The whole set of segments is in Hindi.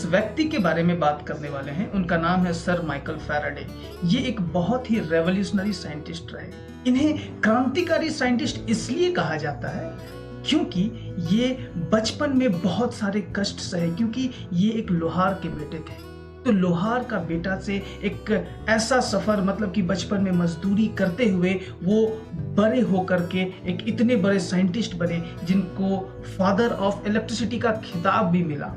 जिस व्यक्ति के बारे में बात करने वाले हैं उनका नाम है सर माइकल फैराडे। ये एक बहुत ही रेवोल्यूशनरी साइंटिस्ट रहे। इन्हें क्रांतिकारी साइंटिस्ट इसलिए कहा जाता है क्योंकि ये बचपन में बहुत सारे कष्ट सहे, क्योंकि ये एक लोहार के बेटे थे। तो लोहार का बेटा से एक ऐसा सफर, मतलब कि बचपन में मजदूरी करते हुए वो बड़े होकर के एक इतने बड़े साइंटिस्ट बने जिनको फादर ऑफ इलेक्ट्रिसिटी का खिताब भी मिला।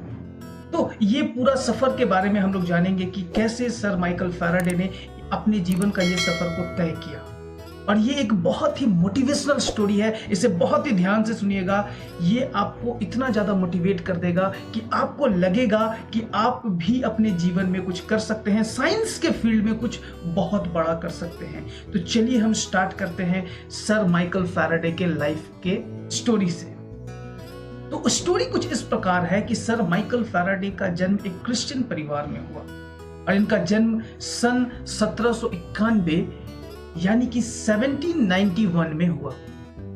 तो ये पूरा सफर के बारे में हम लोग जानेंगे कि कैसे सर माइकल फैराडे ने अपने जीवन का ये सफर को तय किया। और ये एक बहुत ही मोटिवेशनल स्टोरी है, इसे बहुत ही ध्यान से सुनिएगा। ये आपको इतना ज़्यादा मोटिवेट कर देगा कि आपको लगेगा कि आप भी अपने जीवन में कुछ कर सकते हैं, साइंस के फील्ड में कुछ बहुत बड़ा कर सकते हैं। तो चलिए हम स्टार्ट करते हैं सर माइकल फैराडे के लाइफ के स्टोरी से। तो स्टोरी कुछ इस प्रकार है कि सर माइकल फैराडे का जन्म एक क्रिश्चियन परिवार में हुआ और इनका जन्म सन 1791 यानी कि 1791 में हुआ।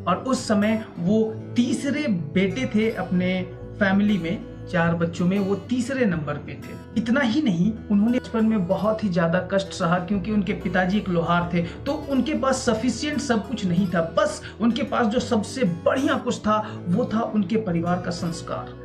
और उस समय वो तीसरे बेटे थे अपने फैमिली में, 4 बच्चों में वो तीसरे नंबर पे थे। इतना ही नहीं, उन्होंने बचपन में बहुत ही ज्यादा कष्ट सहा क्योंकि उनके पिताजी एक लोहार थे। तो उनके पास सफिशिएंट सब कुछ नहीं था, बस उनके पास जो सबसे बढ़िया कुछ था वो था उनके परिवार का संस्कार।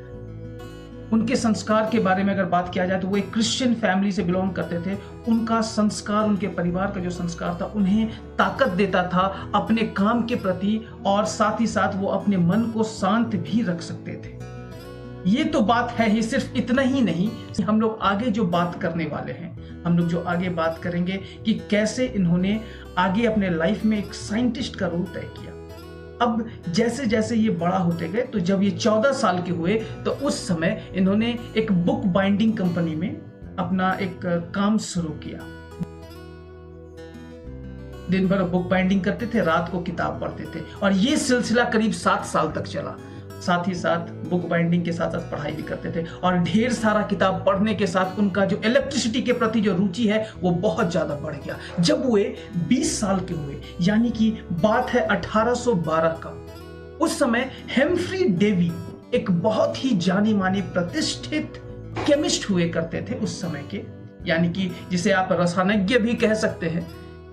उनके संस्कार के बारे में अगर बात किया जाए तो वो एक क्रिश्चियन फैमिली से बिलोंग करते थे। उनका संस्कार, उनके परिवार का जो संस्कार था, उन्हें ताकत देता था अपने काम के प्रति, और साथ ही साथ वो अपने मन को शांत भी रख सकते थे। ये तो बात है ही, सिर्फ इतना ही नहीं, हम लोग आगे जो बात करने वाले हैं, हम लोग जो आगे बात करेंगे कि कैसे इन्होंने आगे अपने लाइफ में एक साइंटिस्ट का रोल तय किया। अब जैसे जैसे ये बड़ा होते गए, तो जब ये 14 साल के हुए तो उस समय इन्होंने एक बुक बाइंडिंग कंपनी में अपना एक काम शुरू किया। दिन भर बुक बाइंडिंग करते थे, रात को किताब पढ़ते थे, और ये सिलसिला करीब 7 साल तक चला। साथ ही साथ बुक बाइंडिंग के साथ साथ पढ़ाई भी करते थे, और ढेर सारा किताब पढ़ने के साथ उनका जो इलेक्ट्रिसिटी के प्रति जो रुचि है वो बहुत ज्यादा बढ़ गया। जब वे 20 साल के हुए, यानी कि बात है 1812 का, उस समय हेम्फ्री डेवी एक बहुत ही जाने माने प्रतिष्ठित केमिस्ट हुए करते थे उस समय के, यानी कि जिसे आप रसायनज्ञ भी कह सकते हैं।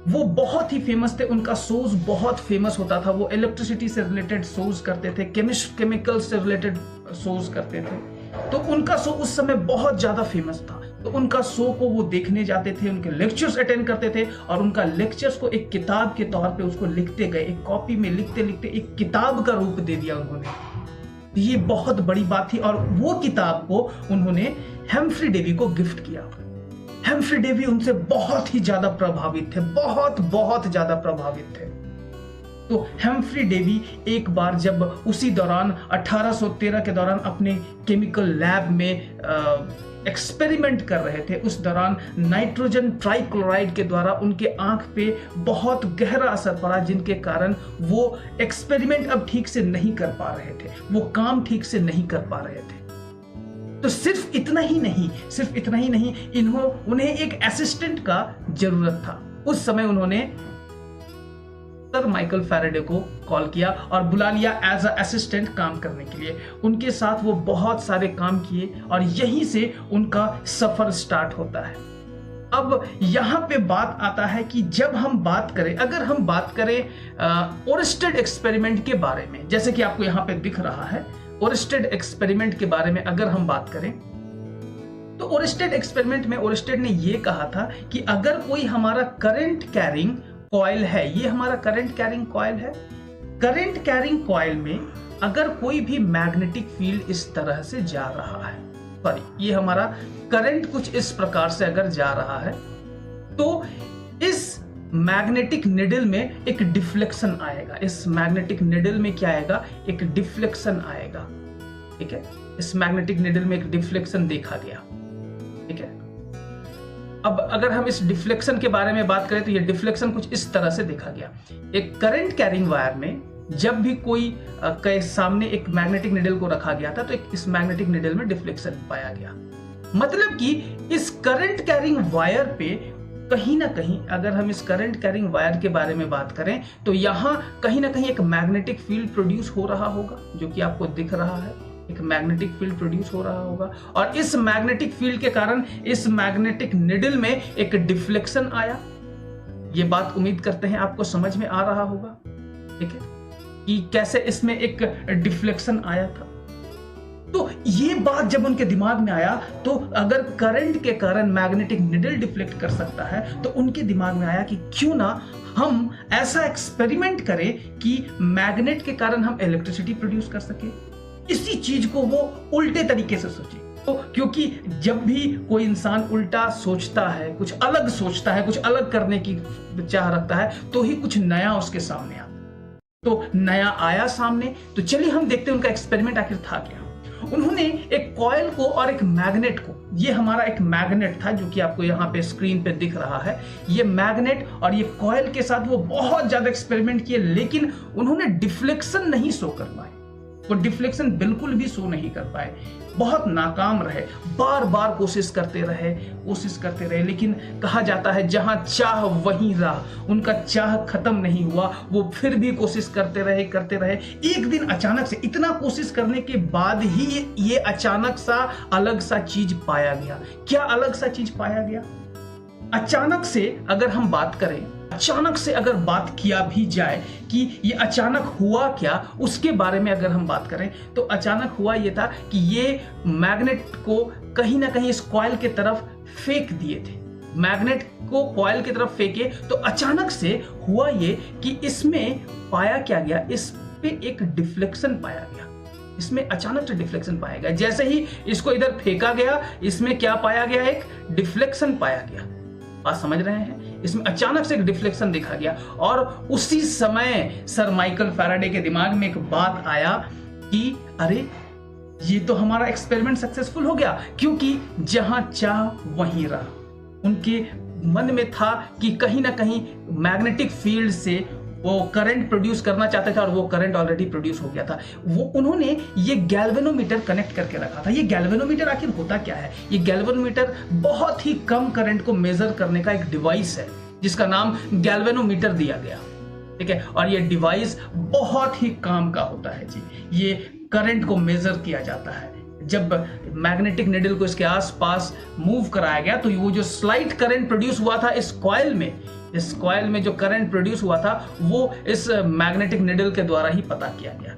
वो बहुत ही फेमस थे, उनका शोज बहुत फेमस होता था। वो इलेक्ट्रिसिटी से रिलेटेड शोज करते थे, केमिकल से रिलेटेड शोज करते थे। तो उनका शो उस समय बहुत ज्यादा फेमस था। तो उनका शो को वो देखने जाते थे, उनके लेक्चर्स अटेंड करते थे, और उनका लेक्चर्स को एक किताब के तौर पे उसको लिखते गए। एक कॉपी में लिखते लिखते एक किताब का रूप दे दिया उन्होंने। ये बहुत बड़ी बात थी, और वो किताब को उन्होंने हेम्फ्री डेवी को गिफ्ट किया। हेम्फ्री डेवी उनसे बहुत ही ज्यादा प्रभावित थे, बहुत ज्यादा प्रभावित थे। तो हेम्फ्री डेवी एक बार जब उसी दौरान 1813 के दौरान अपने केमिकल लैब में एक्सपेरिमेंट कर रहे थे, उस दौरान नाइट्रोजन ट्राइक्लोराइड के द्वारा उनके आंख पे बहुत गहरा असर पड़ा, जिनके कारण वो एक्सपेरिमेंट अब ठीक से नहीं कर पा रहे थे, वो काम ठीक से नहीं कर पा रहे थे। तो सिर्फ इतना ही नहीं, उन्हें एक असिस्टेंट का जरूरत था। उस समय उन्होंने सर माइकल फैराडे को कॉल किया और बुला लिया एज अ असिस्टेंट काम करने के लिए। उनके साथ वो बहुत सारे काम किए, और यहीं से उनका सफर स्टार्ट होता है। अब यहाँ पे बात आता है कि जब हम बात करें, अगर हम बात करें ओरस्टेड एक्सपेरिमेंट के बारे में, जैसे कि आपको यहाँ पे दिख रहा है, ओरस्टेड एक्सपेरिमेंट के बारे में अगर हम बात करें, तो ओरस्टेड एक्सपेरिमेंट में ओरस्टेड ने यह कहा था कि अगर कोई हमारा करंट कैरिंग कॉइल है, ये हमारा करंट कैरिंग कॉइल है, करंट कैरिंग कॉइल में अगर कोई भी मैग्नेटिक फील्ड इस तरह से जा रहा है, सॉरी, ये हमारा करंट कुछ इस प्रकार से अगर जा रहा है, तो इस मैग्नेटिक निडल में एक डिफ्लेक्शन आएगा। इस मैग्नेटिक निडल में क्या आएगा? एक डिफ्लेक्शन आएगा। ठीक है, इस मैग्नेटिक निडल में एक डिफ्लेक्शन देखा गया। ठीक है, अब अगर हम इस डिफ्लेक्शन के बारे में बात करें तो ये डिफ्लेक्शन कुछ इस तरह से देखा गया। एक करंट कैरिंग वायर में जब भी कोई के सामने एक मैग्नेटिक निडल को रखा गया था, तो इस मैग्नेटिक निडल में डिफ्लेक्शन पाया गया। मतलब कि इस करंट कैरिंग वायर पे कहीं ना कहीं, अगर हम इस करंट कैरिंग वायर के बारे में बात करें, तो यहाँ कहीं ना कहीं एक मैग्नेटिक फील्ड प्रोड्यूस हो रहा होगा, जो कि आपको दिख रहा है। एक मैग्नेटिक फील्ड प्रोड्यूस हो रहा होगा और इस मैग्नेटिक फील्ड के कारण इस मैग्नेटिक निडल में एक डिफ्लेक्शन आया। ये बात उम्मीद करते हैं आपको समझ में आ रहा होगा, ठीक है, कि कैसे इसमें एक डिफ्लेक्शन आया था। तो ये बात जब उनके दिमाग में आया तो अगर करंट के कारण मैग्नेटिक निडल डिफ्लेक्ट कर सकता है तो उनके दिमाग में आया कि क्यों ना हम ऐसा एक्सपेरिमेंट करें कि मैग्नेट के कारण हम इलेक्ट्रिसिटी प्रोड्यूस कर सके। इसी चीज को वो उल्टे तरीके से सोचे। तो क्योंकि जब भी कोई इंसान उल्टा सोचता है, कुछ अलग सोचता है, कुछ अलग करने की चाह रखता है, तो ही कुछ नया उसके सामने आता। तो नया आया सामने, तो चलिए हम देखते हैं उनका एक्सपेरिमेंट आखिर था क्या। उन्होंने एक कॉइल को और एक मैग्नेट को, ये हमारा एक मैग्नेट था जो कि आपको यहाँ पे स्क्रीन पे दिख रहा है, ये मैग्नेट और ये कॉइल के साथ वो बहुत ज्यादा एक्सपेरिमेंट किए, लेकिन उन्होंने डिफ्लेक्शन नहीं शो कर पाए। वो डिफ्लेक्शन बिल्कुल भी शो नहीं कर पाए, बहुत नाकाम रहे, बार बार कोशिश करते रहे, लेकिन कहा जाता है जहां चाह वहीं राह। उनका चाह खत्म नहीं हुआ, वो फिर भी कोशिश करते रहे। एक दिन अचानक से, इतना कोशिश करने के बाद ही ये अचानक सा अलग सा चीज पाया गया। क्या अलग सा चीज पाया गया? अचानक से अगर हम बात करें, अचानक से अगर बात किया भी जाए कि ये अचानक हुआ क्या, उसके बारे में अगर हम बात करें तो अचानक हुआ ये था कि ये मैग्नेट को कहीं ना कहीं इस कॉइल की तरफ फेंक दिए थे। मैग्नेट को कॉइल की तरफ फेंके तो अचानक से हुआ ये कि इसमें पाया क्या गया, इस पे एक डिफ्लेक्शन पाया गया। इसमें अचानक से डिफ्लेक्शन पाया गया। जैसे ही इसको इधर फेंका गया, इसमें क्या पाया गया? एक डिफ्लेक्शन पाया गया। बात समझ रहे हैं? इसमें अचानक से एक डिफ्लेक्शन देखा गया और उसी समय सर माइकल फैराडे के दिमाग में एक बात आया कि अरे ये तो हमारा एक्सपेरिमेंट सक्सेसफुल हो गया, क्योंकि जहां चाह वहीं राह। उनके मन में था कि कहीं ना कहीं मैग्नेटिक फील्ड से वो करंट प्रोड्यूस करना चाहते थे और वो करंट ऑलरेडी प्रोड्यूस हो गया था। वो उन्होंने ये गैल्वेनोमीटर कनेक्ट करके रखा था। ये गैल्वेनोमीटर आखिर होता क्या है? ये गैल्वेनोमीटर बहुत ही कम करंट को मेजर करने का एक डिवाइस है जिसका नाम गैल्वेनोमीटर दिया गया, ठीक है। और ये डिवाइस बहुत ही काम का होता है जी। ये करंट को मेजर किया जाता है। जब मैग्नेटिक निडल को इसके आसपास मूव कराया गया तो वो जो स्लाइट करंट प्रोड्यूस हुआ था इस कॉइल में जो करंट प्रोड्यूस हुआ था वो इस मैग्नेटिक निडल के द्वारा ही पता किया गया।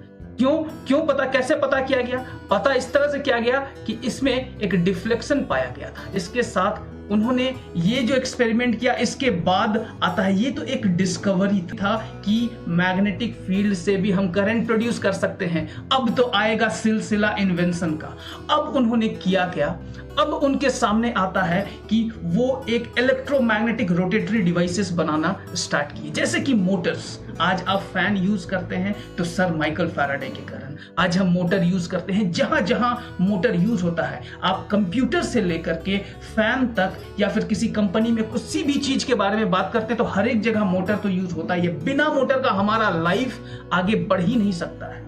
कैसे पता किया गया? पता इस तरह से किया गया कि इसमें एक डिफ्लेक्शन पाया गया था। इसके साथ उन्होंने ये जो एक्सपेरिमेंट किया, इसके बाद आता है, ये तो एक डिस्कवरी था कि मैग्नेटिक फील्ड से भी हम करंट प्रोड्यूस कर सकते हैं। अब तो आएगा सिलसिला इन्वेंशन का। अब उन्होंने किया क्या? अब उनके सामने आता है कि वो एक इलेक्ट्रोमैग्नेटिक रोटेटरी डिवाइसेस बनाना स्टार्ट किए, जैसे कि मोटर्स। आज आप फैन यूज करते हैं तो सर माइकल फैराडे के कारण। आज हम मोटर यूज करते हैं, जहां जहां मोटर यूज होता है, आप कंप्यूटर से लेकर के फैन तक या फिर किसी कंपनी में किसी भी चीज के बारे में बात करते हैं तो हर एक जगह मोटर तो यूज होता है। बिना मोटर का हमारा लाइफ आगे बढ़ ही नहीं सकता है।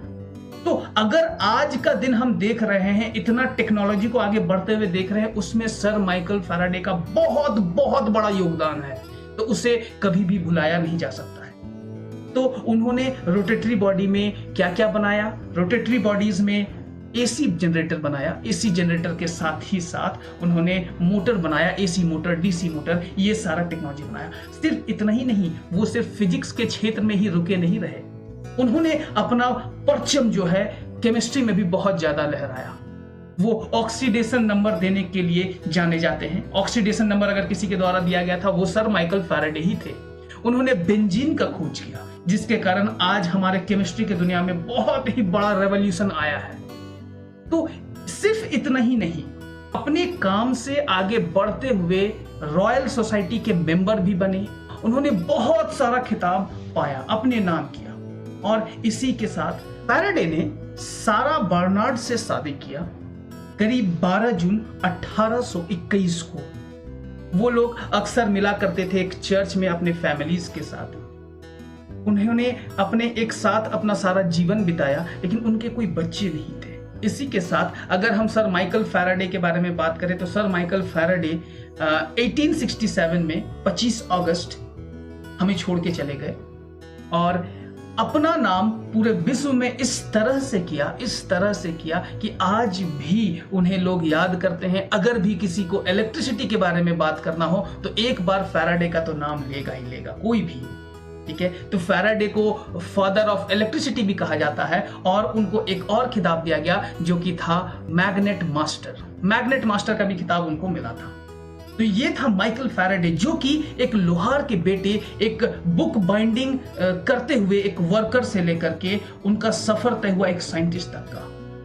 तो अगर आज का दिन हम देख रहे हैं, इतना टेक्नोलॉजी को आगे बढ़ते हुए देख रहे हैं, उसमें सर माइकल फैराडे का बहुत बहुत बड़ा योगदान है, तो उसे कभी भी भुलाया नहीं जा सकता है। तो उन्होंने रोटेटरी बॉडी में क्या क्या बनाया? रोटेटरी बॉडीज में एसी जनरेटर बनाया। एसी जनरेटर के साथ ही साथ उन्होंने मोटर बनाया, एसी मोटर, डीसी मोटर, ये सारा टेक्नोलॉजी बनाया। सिर्फ इतना ही नहीं, वो सिर्फ फिजिक्स के क्षेत्र में ही रुके नहीं रहे, उन्होंने अपना परचम जो है केमिस्ट्री में भी बहुत ज्यादा लहराया। वो ऑक्सीडेशन नंबर देने के लिए जाने जाते हैं। ऑक्सीडेशन नंबर अगर किसी के द्वारा दिया गया था वो सर माइकल फैराडे ही थे। उन्होंने बेंजीन का खोज किया, जिसके कारण आज हमारे केमिस्ट्री की दुनिया में बहुत ही बड़ा रेवोल्यूशन आया है। तो सिर्फ इतना ही नहीं, अपने काम से आगे बढ़ते हुए रॉयल सोसाइटी के मेंबर भी बने। उन्होंने बहुत सारा खिताब पाया, अपने नाम किया। और इसी के साथ फैराडे ने सारा बर्नार्ड से शादी किया करीब 12 जून 1821 को। वो लोग अक्सर मिला करते थे एक चर्च में अपने फैमिलीज के साथ। उन्होंने अपने एक साथ अपना सारा जीवन बिताया, लेकिन उनके कोई बच्चे नहीं थे। इसी के साथ अगर हम सर माइकल फैराडे के बारे में बात करें तो सर माइकल फैराडे 1867 में 25 अगस्त हमें छोड़ के चले गए। और अपना नाम पूरे विश्व में इस तरह से किया कि आज भी उन्हें लोग याद करते हैं। अगर भी किसी को इलेक्ट्रिसिटी के बारे में बात करना हो तो एक बार फैराडे का तो नाम लेगा ही लेगा, कोई भी। ठीक है, तो फैराडे को फादर ऑफ इलेक्ट्रिसिटी भी कहा जाता है और उनको एक और खिताब दिया गया जो कि था मैग्नेट मास्टर का भी खिताब उनको मिला था। तो ये था माइकल फैराडे, जो कि एक लोहार के बेटे, एक बुक बाइंडिंग करते हुए एक वर्कर से लेकर के उनका सफर तय हुआ एक साइंटिस्ट तक का।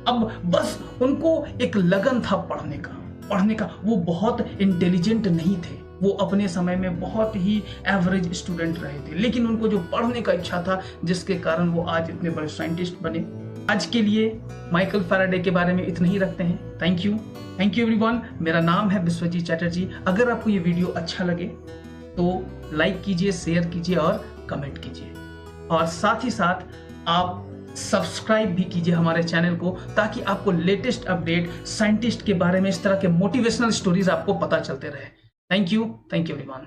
अब बस उनको एक लगन था पढ़ने का। वो बहुत इंटेलिजेंट नहीं थे, वो अपने समय में बहुत ही एवरेज स्टूडेंट रहे थे, लेकिन उनको जो पढ़ने का इच्छा था जिसके कारण वो आज इतने बड़े साइंटिस्ट बने। आज के लिए माइकल फैराडे के बारे में इतना ही रखते हैं। Thank you everyone. मेरा नाम है विश्वजीत चैटर्जी। अगर आपको ये वीडियो अच्छा लगे तो लाइक कीजिए, शेयर कीजिए और कमेंट कीजिए, और साथ ही साथ आप सब्सक्राइब भी कीजिए हमारे चैनल को, ताकि आपको लेटेस्ट अपडेट साइंटिस्ट के बारे में, इस तरह के मोटिवेशनल स्टोरीज आपको पता चलते रहे। Thank you everyone.